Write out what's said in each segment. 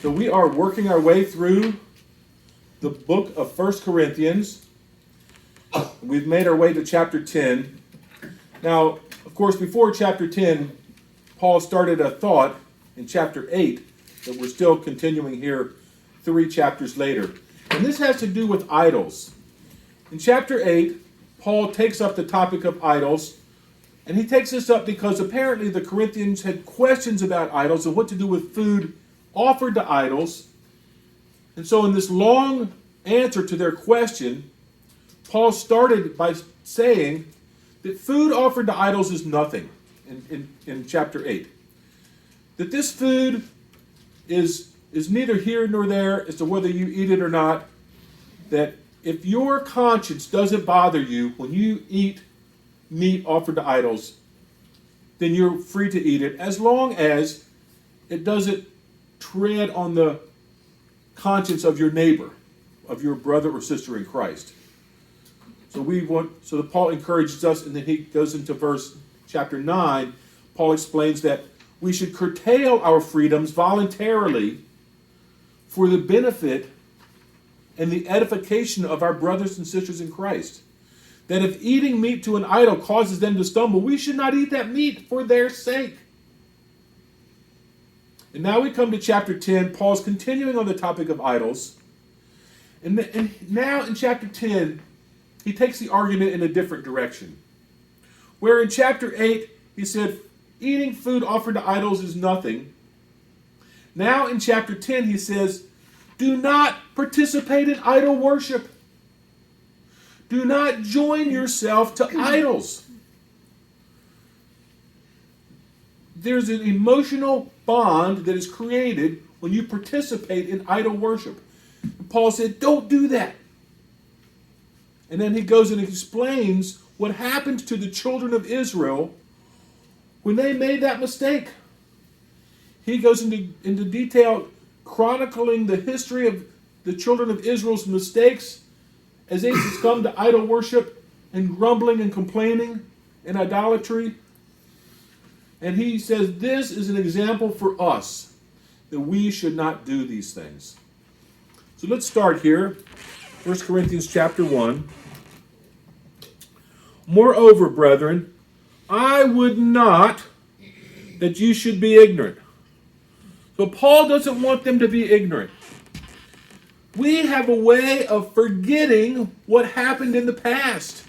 So we are working our way through the book of 1 Corinthians. We've made our way to chapter 10. Now, of course, before chapter 10, Paul started a thought in chapter 8 that we're still continuing here 3 chapters later. And this has to do with idols. In chapter 8, Paul takes up the topic of idols. And he takes this up because apparently the Corinthians had questions about idols and what to do with food offered to idols. And so in this long answer to their question, Paul started by saying that food offered to idols is nothing in chapter 8. That this food is neither here nor there as to whether you eat it or not. That if your conscience doesn't bother you when you eat meat offered to idols, then you're free to eat it as long as it doesn't tread on the conscience of your neighbor, of your brother or sister in Christ. So Paul encourages us, and then he goes into chapter 9. Paul explains that we should curtail our freedoms voluntarily for the benefit and the edification of our brothers and sisters in Christ. That if eating meat to an idol causes them to stumble, we should not eat that meat for their sake. And now we come to chapter 10. Paul's continuing on the topic of idols. And now in chapter 10, he takes the argument in a different direction. Where in chapter 8, he said, eating food offered to idols is nothing. Now in chapter 10, he says, do not participate in idol worship. Do not join yourself to idols. There's an emotional bond that is created when you participate in idol worship. And Paul said, don't do that. And then he goes and explains what happened to the children of Israel when they made that mistake. He goes into detail chronicling the history of the children of Israel's mistakes as they succumb to idol worship and grumbling and complaining and idolatry. And he says this is an example for us that we should not do these things. So let's start here. 1 Corinthians chapter 1. Moreover, brethren, I would not that you should be ignorant. So Paul doesn't want them to be ignorant. We have a way of forgetting what happened in the past.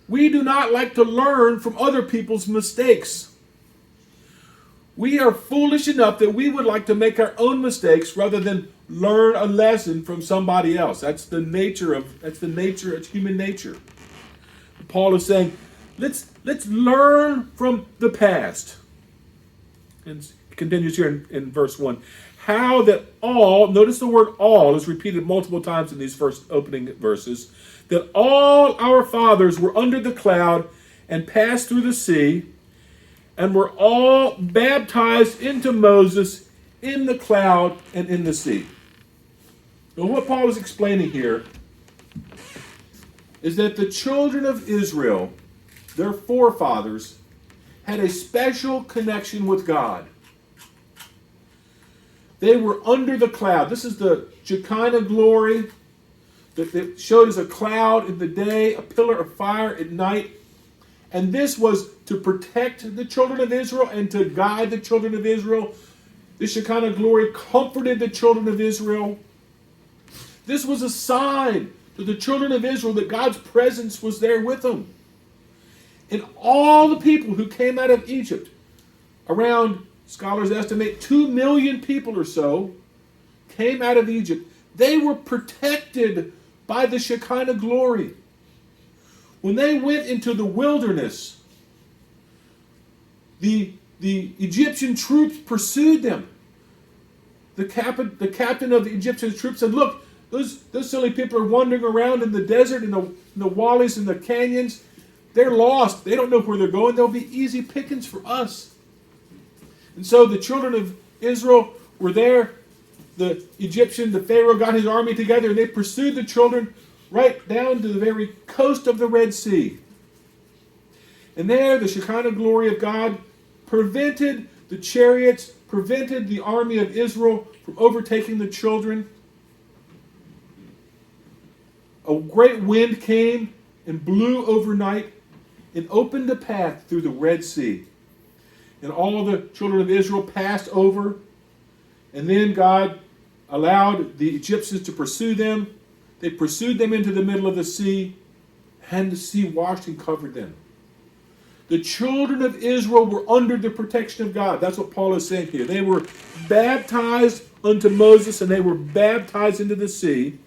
We do not like to learn from other people's mistakes. We are foolish enough that we would like to make our own mistakes rather than learn a lesson from somebody else. That's human nature. Paul is saying, let's learn from the past. And he continues here in verse 1. How that all, notice the word all is repeated multiple times in these first opening verses, that all our fathers were under the cloud and passed through the sea, and were all baptized into Moses in the cloud and in the sea. Now what Paul is explaining here is that the children of Israel, their forefathers, had a special connection with God. They were under the cloud. This is the Shekinah glory that showed as a cloud in the day, a pillar of fire at night. And this was to protect the children of Israel and to guide the children of Israel. The Shekinah glory comforted the children of Israel. This was a sign to the children of Israel that God's presence was there with them. And all the people who came out of Egypt, around, scholars estimate, 2 million people or so, came out of Egypt. They were protected by the Shekinah glory. When they went into the wilderness, the Egyptian troops pursued them. The captain of the Egyptian troops said, look, those silly people are wandering around in the desert, in the valleys, in the canyons. They're lost. They don't know where they're going. They'll be easy pickings for us. And so the children of Israel were there. The Pharaoh got his army together, and they pursued the children right down to the very coast of the Red Sea. And there, the Shekinah glory of God prevented the chariots prevented the army of Israel from overtaking the children. A great wind came and blew overnight and opened a path through the Red Sea. And all of the children of Israel passed over. And then God allowed the Egyptians to pursue them. They pursued them into the middle of the sea, and the sea washed and covered them. The children of Israel were under the protection of God. That's what Paul is saying here. They were baptized unto Moses, and they were baptized into the sea.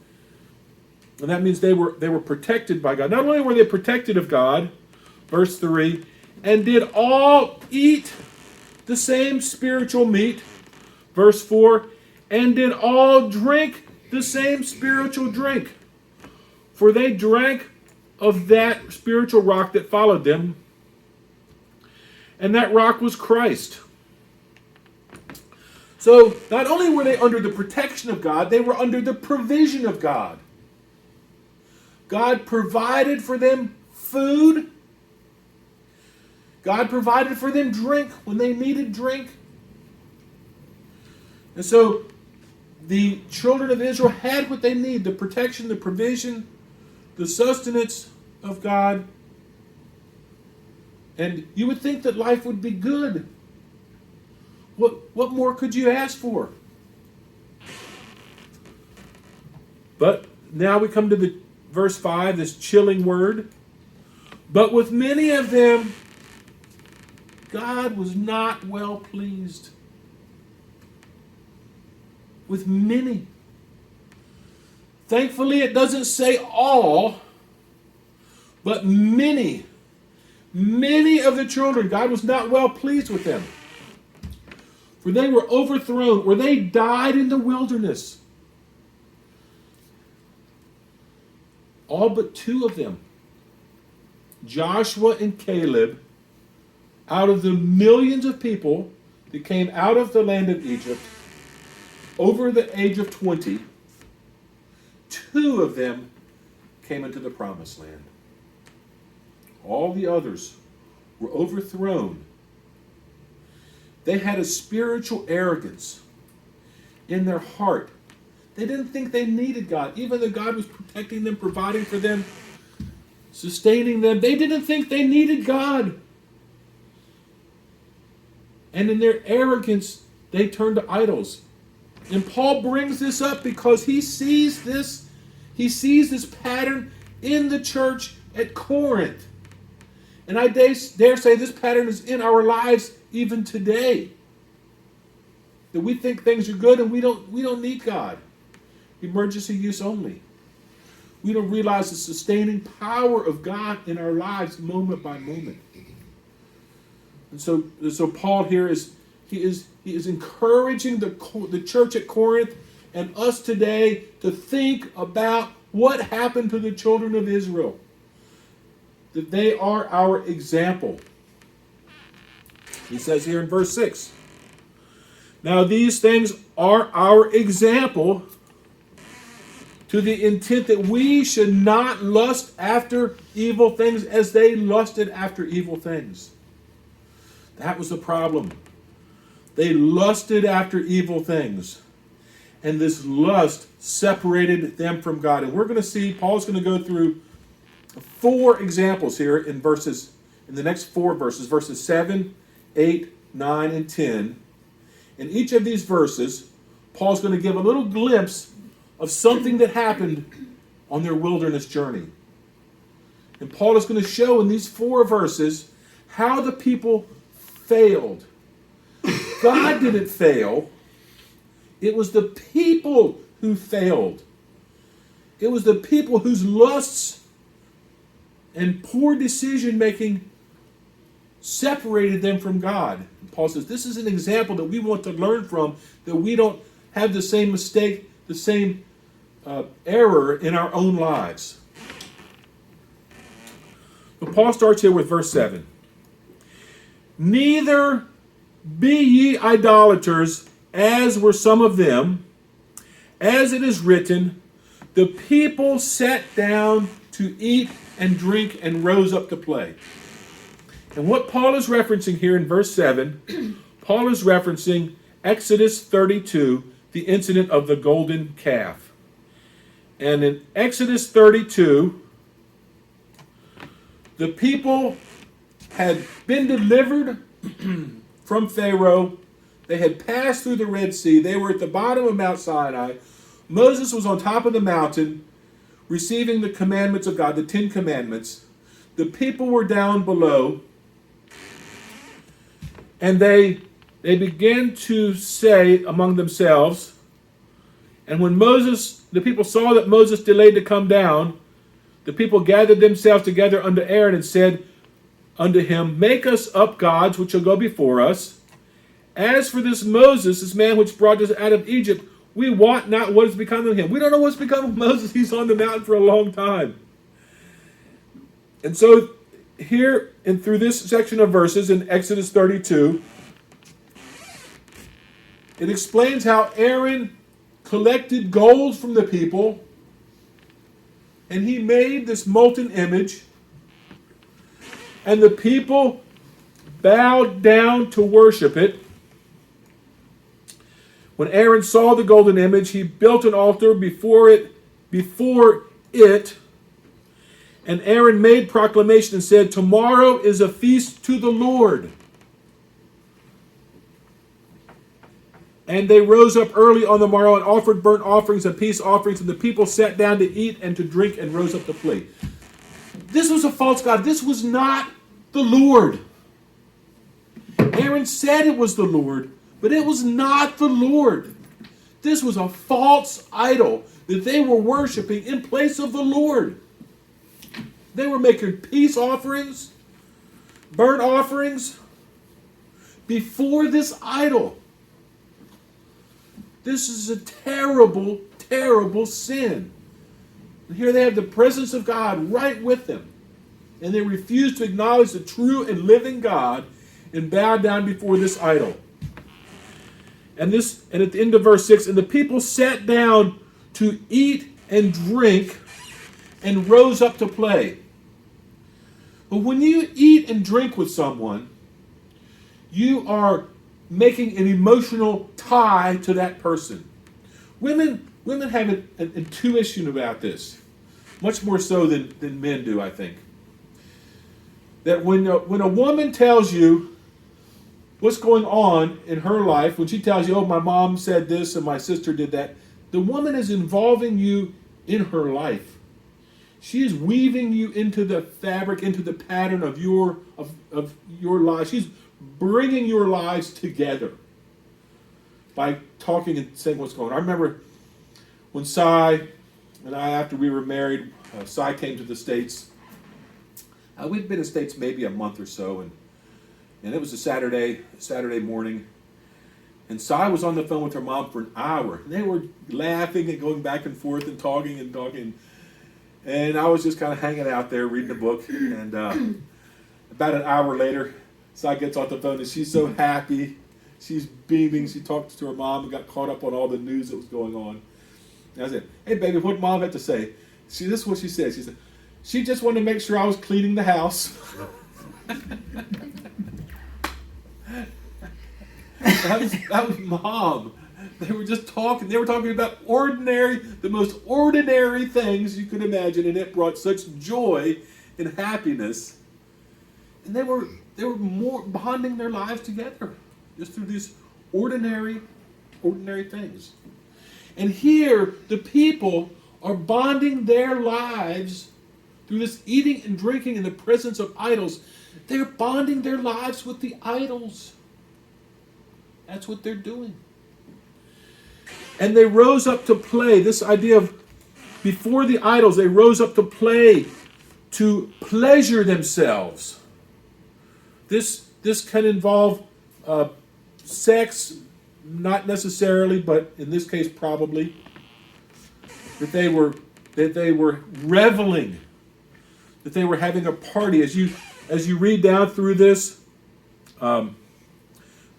And that means they were protected by God. Not only were they protected of God, verse 3, and did all eat the same spiritual meat, verse 4, and did all drink the same spiritual drink. For they drank of that spiritual rock that followed them, and that rock was Christ. So not only were they under the protection of God, they were under the provision of God. God provided for them food. God provided for them drink when they needed drink. And so the children of Israel had what they need, the protection, the provision, the sustenance of God. And you would think that life would be good. What more could you ask for? But now we come to the verse 5, this chilling word. But with many of them, God was not well pleased. With many. Thankfully, it doesn't say all, but many. Many of the children, God was not well pleased with them. For they were overthrown, or they died in the wilderness. All but 2 of them, Joshua and Caleb, out of the millions of people that came out of the land of Egypt, over the age of 20, 2 of them came into the promised land. All the others were overthrown. They had a spiritual arrogance in their heart. They didn't think they needed God. Even though God was protecting them, providing for them, sustaining them, they didn't think they needed God. And in their arrogance, they turned to idols. And Paul brings this up because he sees this pattern in the church at Corinth. And I dare say this pattern is in our lives even today. That we think things are good and we don't need God. Emergency use only. We don't realize the sustaining power of God in our lives moment by moment. And so Paul here is encouraging the church at Corinth and us today to think about what happened to the children of Israel. That they are our example. He says here in verse 6, now these things are our example, to the intent that we should not lust after evil things as they lusted after evil things. That was the problem. They lusted after evil things. And this lust separated them from God. And we're going to see, Paul's going to go through 4 examples here in the next 4 verses, verses 7, 8, 9, and 10. In each of these verses, Paul's going to give a little glimpse of something that happened on their wilderness journey. And Paul is going to show in these 4 verses how the people failed. God didn't fail. It was the people who failed. It was the people whose lusts and poor decision making separated them from God. And Paul says this is an example that we want to learn from, that we don't have the same mistake, the same error in our own lives. But Paul starts here with verse 7. Neither be ye idolaters, as were some of them. As it is written, the people sat down to eat and drink and rose up to play. And what Paul is referencing here in verse 7, Paul is referencing Exodus 32, the incident of the golden calf. And in Exodus 32, the people had been delivered from Pharaoh. They had passed through the Red Sea. They were at the bottom of Mount Sinai. Moses was on top of the mountain receiving the commandments of God, the 10 commandments. The people were down below, and they began to say among themselves, and when the people saw that Moses delayed to come down, the people gathered themselves together unto Aaron and said unto him, Make us up gods which shall go before us. As for this Moses, this man which brought us out of Egypt, we wot not what has become of him. We don't know what's become of Moses. He's on the mountain for a long time. And so here and through this section of verses in Exodus 32, it explains how Aaron collected gold from the people, and he made this molten image, and the people bowed down to worship it. When Aaron saw the golden image, he built an altar before it, and Aaron made proclamation and said, Tomorrow is a feast to the Lord. And they rose up early on the morrow and offered burnt offerings and peace offerings, and the people sat down to eat and to drink and rose up to play. This was a false god. This was not the Lord. Aaron said it was the Lord, but it was not the Lord. This was a false idol that they were worshiping in place of the Lord. They were making peace offerings, burnt offerings before this idol. This is a terrible, terrible sin. And here they have the presence of God right with them. And they refuse to acknowledge the true and living God and bow down before this idol. And at the end of verse 6, and the people sat down to eat and drink and rose up to play. But when you eat and drink with someone, you are making an emotional tie to that person. Women have an intuition about this, much more so than men do, I think. That when a woman tells you what's going on in her life, when she tells you, oh, my mom said this and my sister did that, the woman is involving you in her life. She is weaving you into the fabric, into the pattern of your life. She's bringing your lives together by talking and saying what's going on. I remember when Cy and I, after we were married, Cy came to the States. We'd been in the States maybe a month or so, and it was a Saturday morning. And Cy was on the phone with her mom for an hour. And they were laughing and going back and forth and talking. And I was just kind of hanging out there reading a book. And about an hour later, Cy gets off the phone and she's so happy. She's beaming. She talked to her mom and got caught up on all the news that was going on. And I said, hey, baby, what mom had to say? This is what she said. She said, she just wanted to make sure I was cleaning the house. That was mom. They were just talking. They were talking about the most ordinary things you could imagine, and it brought such joy and happiness. And they were more bonding their lives together just through these ordinary things. And here, the people are bonding their lives through this eating and drinking in the presence of idols. They're bonding their lives with the idols. That's what they're doing. And they rose up to play. This idea of before the idols, they rose up to play, to pleasure themselves. This can involve sex, not necessarily, but in this case probably. That they were reveling, that they were having a party. As you read down through this,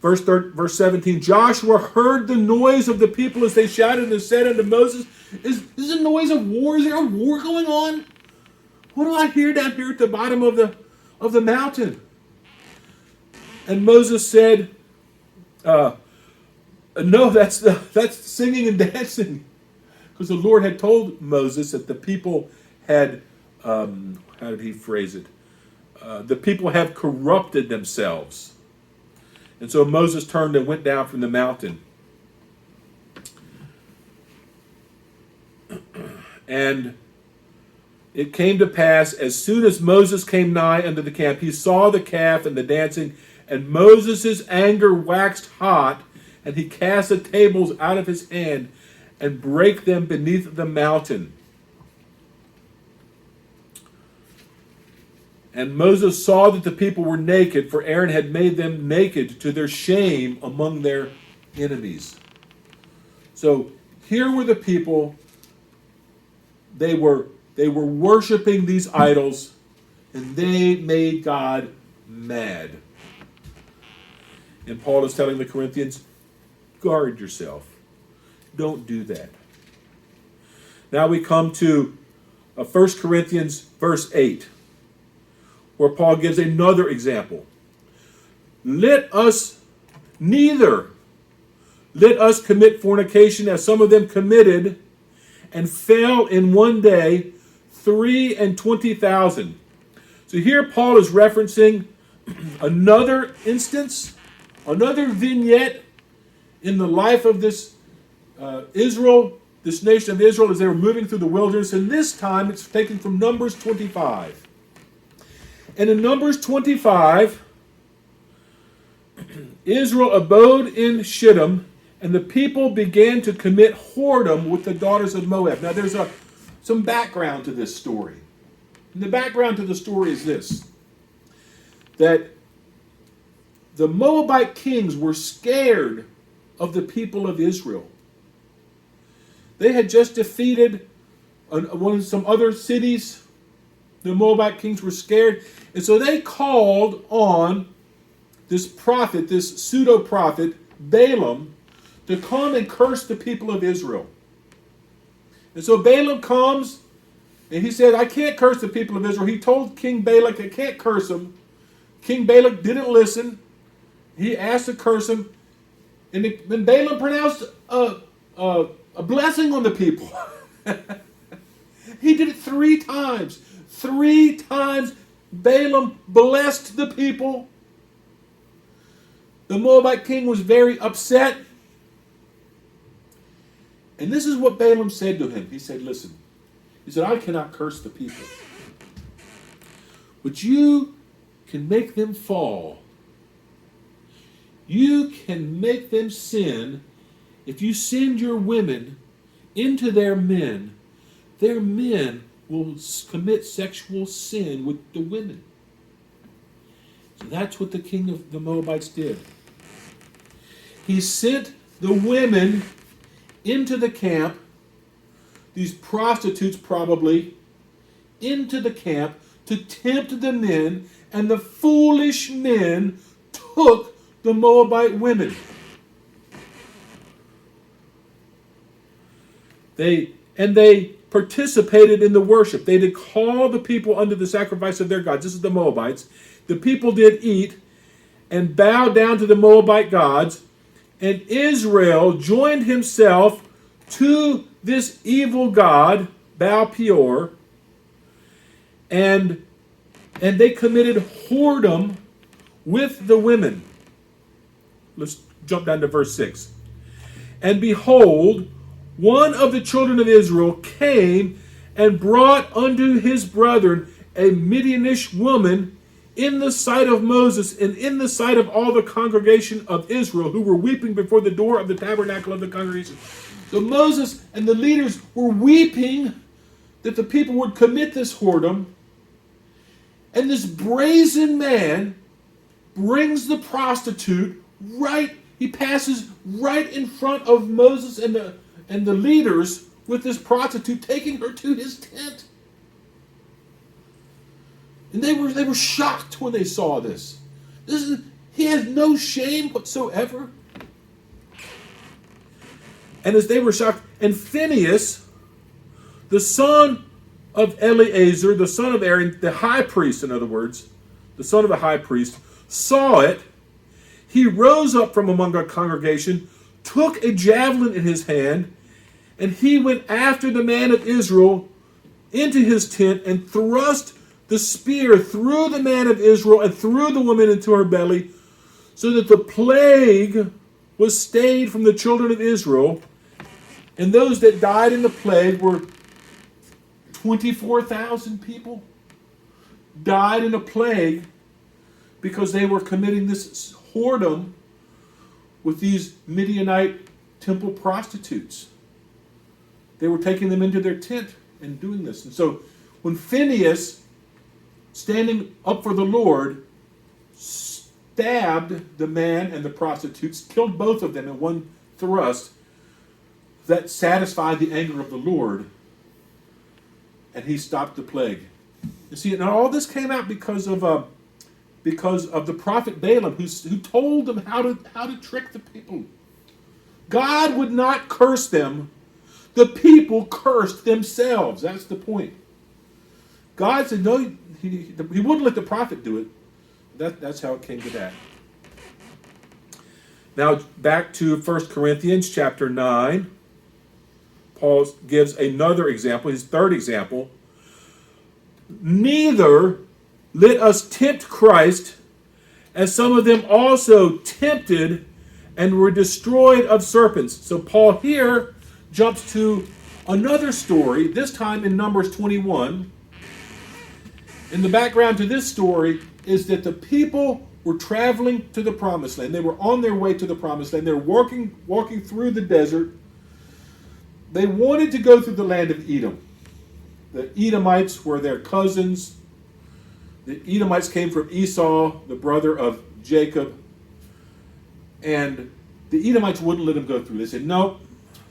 verse 17, Joshua heard the noise of the people as they shouted and said unto Moses, is this a noise of war? Is there a war going on? What do I hear down here at the bottom of the mountain? And Moses said, No, that's singing and dancing. Because the Lord had told Moses that the people had, how did he phrase it? The people have corrupted themselves. And so Moses turned and went down from the mountain. And it came to pass, as soon as Moses came nigh unto the camp, he saw the calf and the dancing, and Moses' anger waxed hot, and he cast the tables out of his hand, and brake them beneath the mountain. And Moses saw that the people were naked, for Aaron had made them naked to their shame among their enemies. So here were the people. They were worshiping these idols, and they made God mad. And Paul is telling the Corinthians, guard yourself. Don't do that. Now we come to 1 Corinthians verse 8, where Paul gives another example. Let us commit fornication, as some of them committed, and fell in one day 23,000. So here Paul is referencing another instance, another vignette in the life of this Israel, this nation of Israel, as they were moving through the wilderness. And this time it's taken from Numbers 25. And in Numbers 25, Israel abode in Shittim, and the people began to commit whoredom with the daughters of Moab. Now there's some background to this story. And the background to the story is this: that the Moabite kings were scared of the people of Israel. They had just defeated some other cities. The Moabite kings were scared. And so they called on this prophet, this pseudo-prophet, Balaam, to come and curse the people of Israel. And so Balaam comes, and he said, I can't curse the people of Israel. He told King Balak, I can't curse them. King Balak didn't listen. He asked to curse him. And then Balaam pronounced a blessing on the people. He did it 3 times. 3 times Balaam blessed the people. The Moabite king was very upset. And this is what Balaam said to him. He said, listen, he said, I cannot curse the people, but you can make them fall. You can make them sin if you send your women into their men. Their men will commit sexual sin with the women. So that's what the king of the Moabites did. He sent the women into the camp, these prostitutes probably, into the camp to tempt the men, and the foolish men took the Moabite women. They participated in the worship. They did call the people unto the sacrifice of their gods. This is the Moabites. The people did eat and bow down to the Moabite gods, and Israel joined himself to this evil god, Baal Peor, and they committed whoredom with the women. Let's jump down to verse 6. And behold, one of the children of Israel came and brought unto his brethren a Midianish woman in the sight of Moses and in the sight of all the congregation of Israel, who were weeping before the door of the tabernacle of the congregation. So Moses and the leaders were weeping that the people would commit this whoredom. And this brazen man brings the prostitute he passes right in front of Moses and the leaders with this prostitute, taking her to his tent. And they were shocked when they saw this. He has no shame whatsoever. And as they were shocked, and Phinehas, the son of Eleazar, the son of Aaron, the high priest, in other words, the son of a high priest, saw it. He rose up from among the congregation, took took a javelin in his hand, and he went after the man of Israel into his tent and thrust the spear through the man of Israel and through the woman into her belly, so that the plague was stayed from the children of Israel. And those that died in the plague were 24,000 people. Died in a plague because they were committing this whoredom with these Midianite temple prostitutes. They were taking them into their tent and doing this. And so when Phinehas, standing up for the Lord, stabbed the man and the prostitutes, killed both of them in one thrust, that satisfied the anger of the Lord, and he stopped the plague. You see, now all this came out because of the prophet Balaam, who told them how to trick the people. God would not curse them. The people cursed themselves. That's the point. God said, no, he wouldn't let the prophet do it. That's how it came to that. Now, back to 1 Corinthians chapter 9. Paul gives another example, his third example. Neither let us tempt Christ, as some of them also tempted and were destroyed of serpents. So Paul here jumps to another story, this time in Numbers 21. And the background to this story is that the people were traveling to the promised land. They were on their way to the promised land. They were walking through the desert. They wanted to go through the land of Edom. The Edomites were their cousins. The Edomites came from Esau, the brother of Jacob. And the Edomites wouldn't let them go through. They said, no.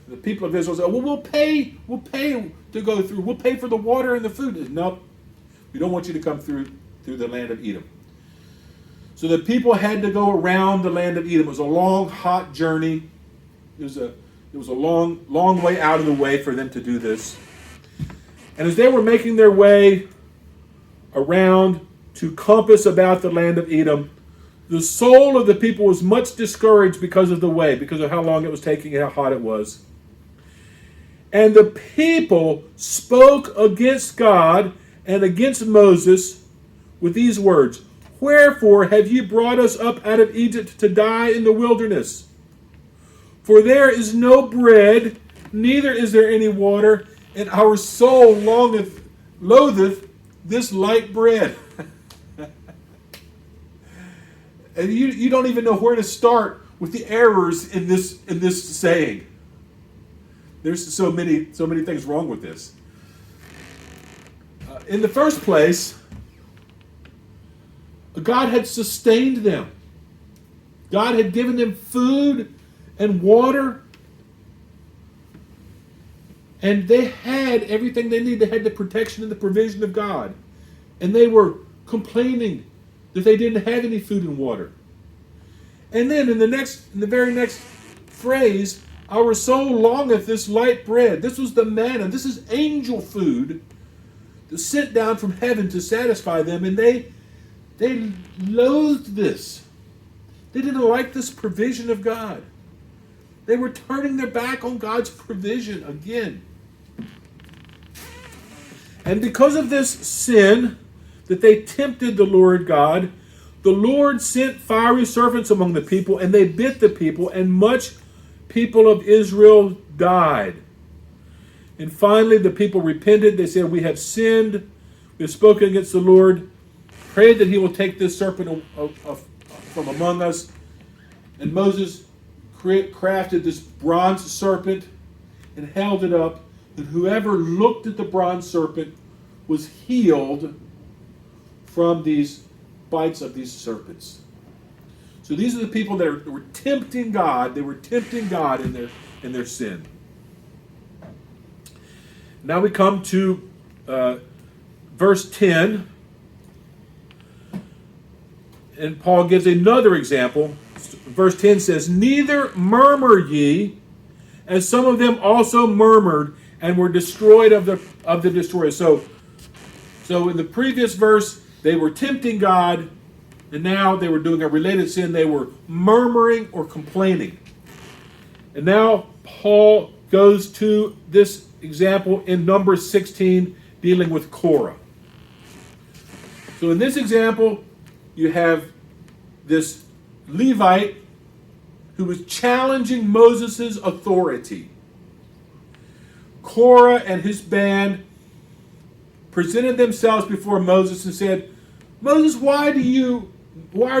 The people of Israel said, well, we'll pay to go through. We'll pay for the water and the food. They said, no, we don't want you to come through the land of Edom. So the people had to go around the land of Edom. It was a long, hot journey. It was a long way out of the way for them to do this. And as they were making their way around to compass about the land of Edom, the soul of the people was much discouraged because of the way, because of how long it was taking and how hot it was. And the people spoke against God and against Moses with these words, "Wherefore have you brought us up out of Egypt to die in the wilderness? For there is no bread, neither is there any water, and our soul loatheth this light bread." And you don't even know where to start with the errors in this saying. There's so many things wrong with this. In the first place, God had sustained them. God had given them food and water. And they had everything they needed. They had the protection and the provision of God. And they were complaining that they didn't have any food and water. And then in the very next phrase, our soul longeth this light bread. This was the manna. This is angel food that sent down from heaven to satisfy them. And they loathed this. They didn't like this provision of God. They were turning their back on God's provision again. And because of this sin that they tempted the Lord God, the Lord sent fiery serpents among the people, and they bit the people, and much people of Israel died. And finally the people repented. They said, "We have sinned. We have spoken against the Lord. Pray that he will take this serpent from among us." And Moses crafted this bronze serpent and held it up, and whoever looked at the bronze serpent was healed from these bites of these serpents. So these are the people that were tempting God. They were tempting God in their sin. Now we come to verse 10. And Paul gives another example. Verse 10 says, "Neither murmur ye, as some of them also murmured, and were destroyed of the destroyer." So in the previous verse, they were tempting God, and now they were doing a related sin. They were murmuring or complaining. And now Paul goes to this example in Numbers 16 dealing with Korah. So in this example, you have this Levite who was challenging Moses' authority. Korah and his band presented themselves before Moses and said, Moses, why are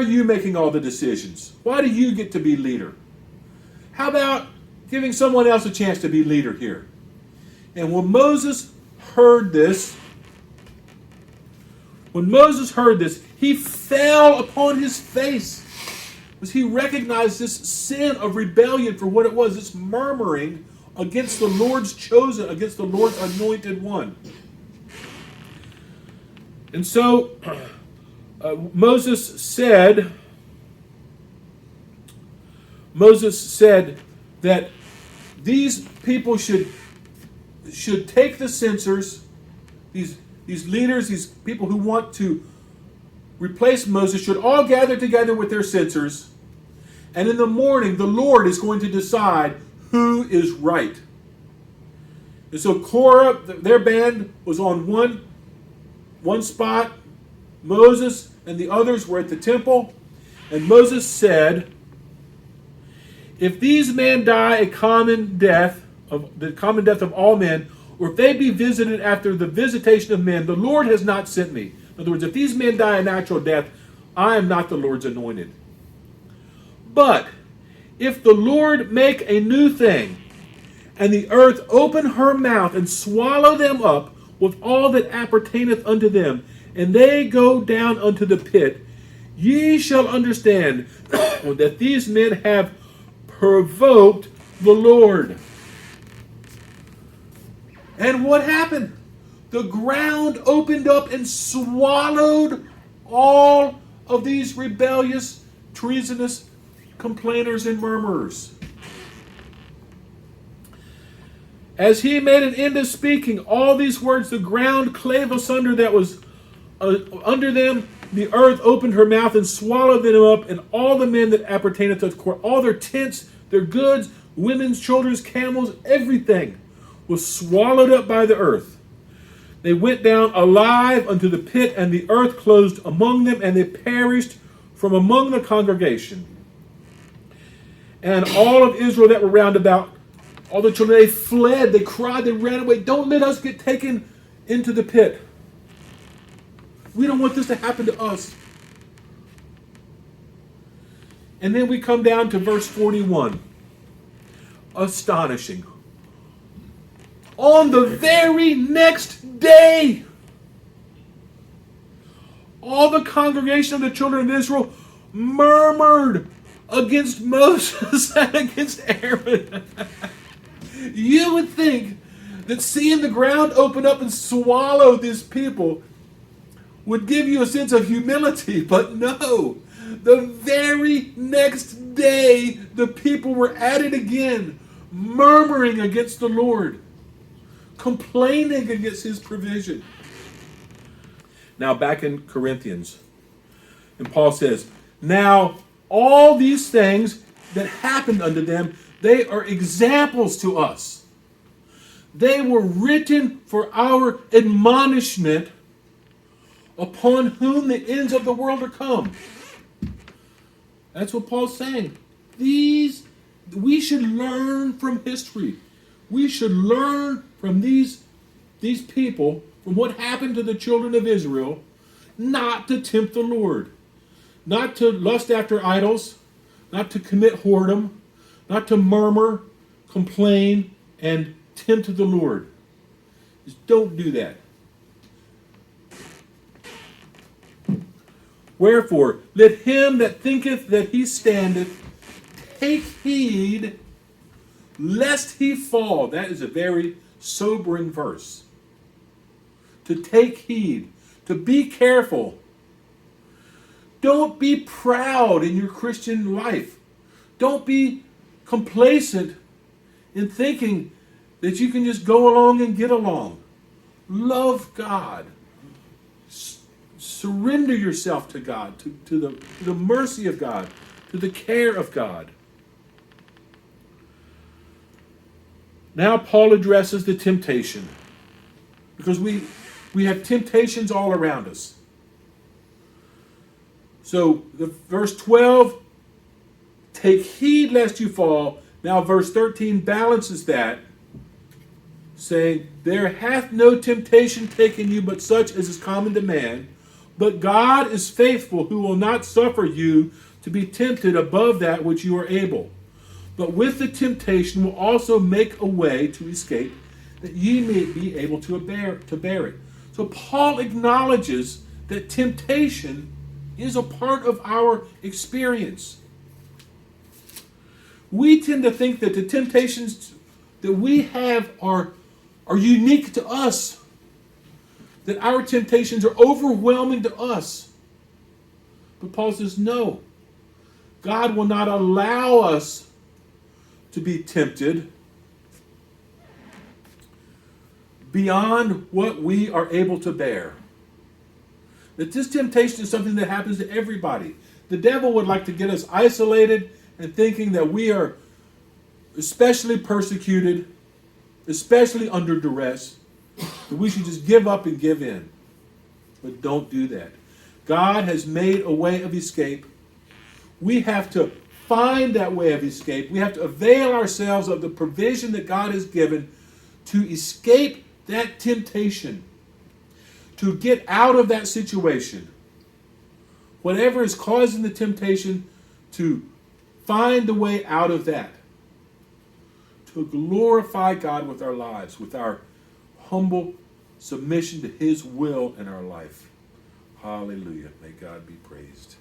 you making all the decisions? Why do you get to be leader? How about giving someone else a chance to be leader here? And when Moses heard this, he fell upon his face as he recognized this sin of rebellion for what it was, this murmuring against the Lord's chosen, against the Lord's anointed one. And so Moses said that these people should take the censers, these leaders, these people who want to replace Moses should all gather together with their censers, and in the morning the Lord is going to decide who is right. And so Korah, their band, was on one spot. Moses and the others were at the temple, and Moses said, if these men die a common death, of the common death of all men, or if they be visited after the visitation of men, the Lord has not sent me. In other words, if these men die a natural death, I am not the Lord's anointed. But if the Lord make a new thing, and the earth open her mouth and swallow them up with all that appertaineth unto them, and they go down unto the pit, ye shall understand that these men have provoked the Lord. And what happened? The ground opened up and swallowed all of these rebellious, treasonous complainers and murmurers. As he made an end of speaking all these words, the ground clave asunder that was under them. The earth opened her mouth and swallowed them up, and all the men that appertained to the court, all their tents, their goods, women's, children's, camels, everything was swallowed up by the earth. They went down alive unto the pit, and the earth closed among them, and they perished from among the congregation. And all of Israel that were round about, all the children, they fled, they cried, they ran away. Don't let us get taken into the pit. We don't want this to happen to us. And then we come down to verse 41. Astonishing. On the very next day, all the congregation of the children of Israel murmured against Moses and against Aaron. You would think that seeing the ground open up and swallow these people would give you a sense of humility, but no. The very next day, the people were at it again, murmuring against the Lord, complaining against his provision. Now back in Corinthians, and Paul says, now all these things that happened unto them, they are examples to us. They were written for our admonishment, upon whom the ends of the world are come. That's what Paul's saying. We should learn from history. We should learn from these people, from what happened to the children of Israel, not to tempt the Lord, not to lust after idols, not to commit whoredom, not to murmur, complain, and tempt the Lord. Just don't do that. Wherefore, let him that thinketh that he standeth take heed lest he fall. That is a very sobering verse. To take heed, to be careful. Don't be proud in your Christian life. Don't be complacent in thinking that you can just go along and get along. Love God. Surrender yourself to God, to the mercy of God, to the care of God. Now Paul addresses the temptation, because we have temptations all around us. So verse 12, take heed lest you fall. Now verse 13 balances that, saying, there hath no temptation taken you but such as is common to man. But God is faithful, who will not suffer you to be tempted above that which you are able. But with the temptation will also make a way to escape, that ye may be able to bear it. So Paul acknowledges that temptation is a part of our experience. We tend to think that the temptations that we have are unique to us, that our temptations are overwhelming to us. But Paul says, no, God will not allow us to be tempted beyond what we are able to bear. That this temptation is something that happens to everybody. The devil would like to get us isolated and thinking that we are especially persecuted, especially under duress, that we should just give up and give in. But don't do that. God has made a way of escape. We have to find that way of escape. We have to avail ourselves of the provision that God has given to escape that temptation, to get out of that situation. Whatever is causing the temptation, to find the way out of that. To glorify God with our lives, with our humble submission to His will in our life. Hallelujah. May God be praised.